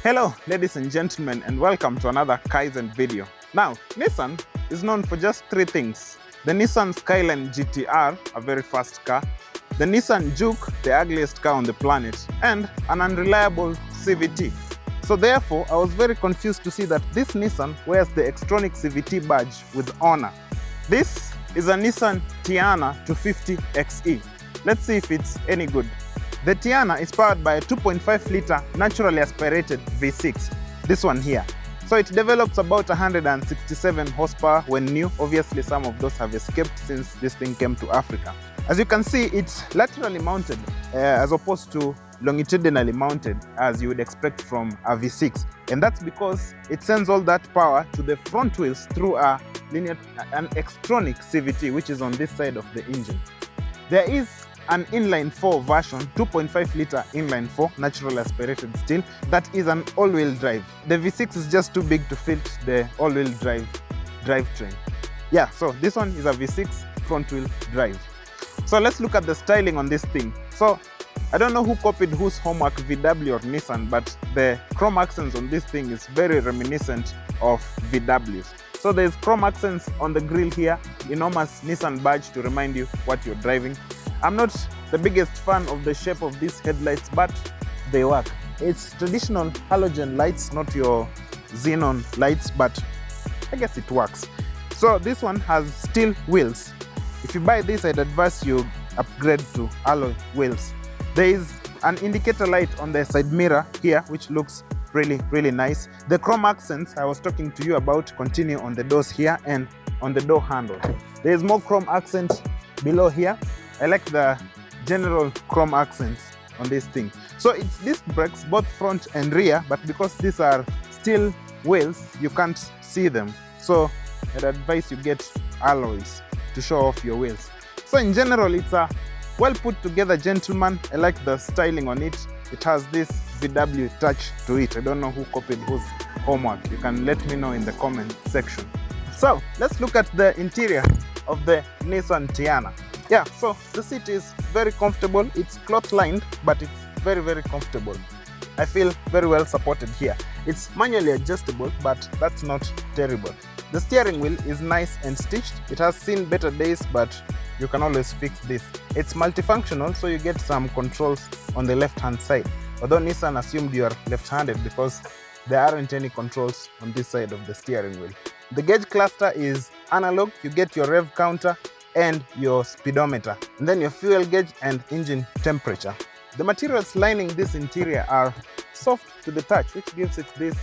Hello ladies and gentlemen, and welcome to another Kaizen video. Now, Nissan is known for just three things: the Nissan Skyline GTR, a very fast car, the Nissan Juke, the ugliest car on the planet, and an unreliable CVT. So therefore, I was very confused to see that this Nissan wears the Xtronic CVT badge with honor. This is a Nissan Teana 250 XE. Let's see if it's any good. The Teana is powered by a 2.5-liter naturally aspirated V6, this one here. So it develops about 167 horsepower when new. Obviously, some of those have escaped since this thing came to Africa. As you can see, it's laterally mounted as opposed to longitudinally mounted as you would expect from a V6. And that's because it sends all that power to the front wheels through an Xtronic CVT, which is on this side of the engine. There is an inline-4 version, 2.5-liter inline-4, naturally aspirated still, that is an all-wheel drive. The V6 is just too big to fit the all-wheel drivetrain. Yeah, so this one is a V6 front-wheel drive. So let's look at the styling on this thing. So I don't know who copied whose homework, VW or Nissan, but the chrome accents on this thing is very reminiscent of VW's. So there's chrome accents on the grille here, enormous Nissan badge to remind you what you're driving. I'm not the biggest fan of the shape of these headlights, but they work. It's traditional halogen lights, not your xenon lights, but I guess it works. So this one has steel wheels. If you buy this, I'd advise you upgrade to alloy wheels. There is an indicator light on the side mirror here, which looks really nice. The chrome accents I was talking to you about continue on the doors here and on the door handle. There is more chrome accent below here. I like the general chrome accents on this thing. So it's disc brakes, both front and rear, but because these are steel wheels, you can't see them. So I'd advise you get alloys to show off your wheels. So in general, it's a well put together gentleman. I like the styling on it. It has this VW touch to it. I don't know who copied whose homework. You can let me know in the comment section. So let's look at the interior of the Nissan Teana. Yeah, so the seat is very comfortable. It's cloth lined, but it's very comfortable. I feel very well supported here. It's manually adjustable, but that's not terrible. The steering wheel is nice and stitched. It has seen better days, but you can always fix this. It's multifunctional, so you get some controls on the left-hand side. Although Nissan assumed you are left-handed because there aren't any controls on this side of the steering wheel. The gauge cluster is analog. You get your rev counter and your speedometer, and then your fuel gauge and engine temperature. The materials lining this interior are soft to the touch, which gives it this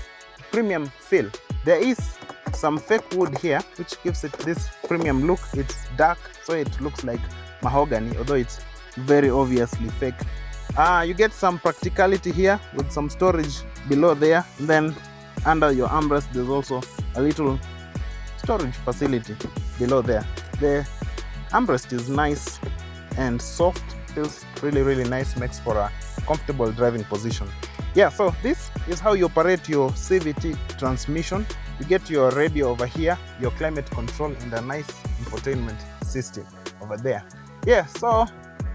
premium feel. There is some fake wood here, which gives it this premium look. It's dark, so it looks like mahogany, although it's very obviously fake. You get some practicality here with some storage below there. And then under your armrest, there's also a little storage facility below there. The armrest is nice and soft, feels really nice, makes for a comfortable driving position. Yeah, so this is how you operate your CVT transmission. You get your radio over here, your climate control, and a nice infotainment system over there. Yeah, so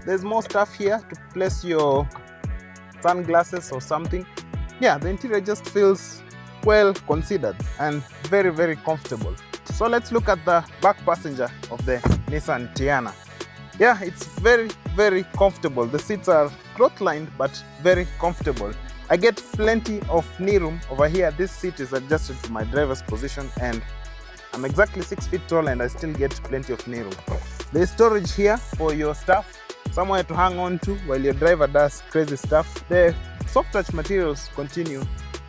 there's more stuff here to place your sunglasses or something. Yeah, the interior just feels well considered and very comfortable. So let's look at the back passenger of the Nissan Teana. Yeah, it's very comfortable. The seats are cloth lined, but very comfortable. I get plenty of knee room over here. This seat is adjusted to my driver's position, and I'm exactly 6 feet tall, and I still get plenty of knee room. There's storage here for your stuff, somewhere to hang on to while your driver does crazy stuff. The soft touch materials continue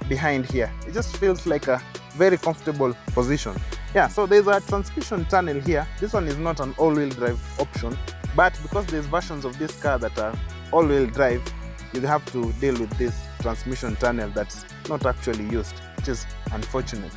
behind here. It just feels like a very comfortable position. Yeah, so there's a transmission tunnel here. This one is not an all-wheel drive option, but because there's versions of this car that are all-wheel drive, you have to deal with this transmission tunnel that's not actually used, which is unfortunate.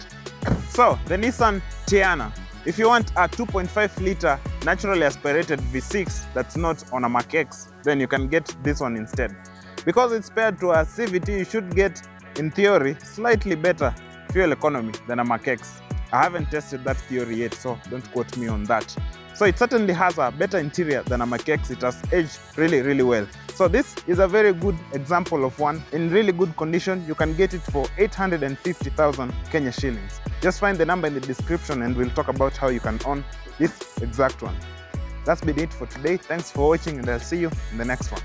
So the Nissan Teana, if you want a 2.5-liter naturally aspirated V6 that's not on a Mach X, then you can get this one instead. Because it's paired to a CVT, you should get, in theory, slightly better fuel economy than a Mach X. I haven't tested that theory yet, so don't quote me on that. So it certainly has a better interior than a Mach X. It has aged really well. So this is a very good example of one in really good condition. You can get it for 850,000 Kenya shillings. Just find the number in the description and we'll talk about how you can own this exact one. That's been it for today. Thanks for watching and I'll see you in the next one.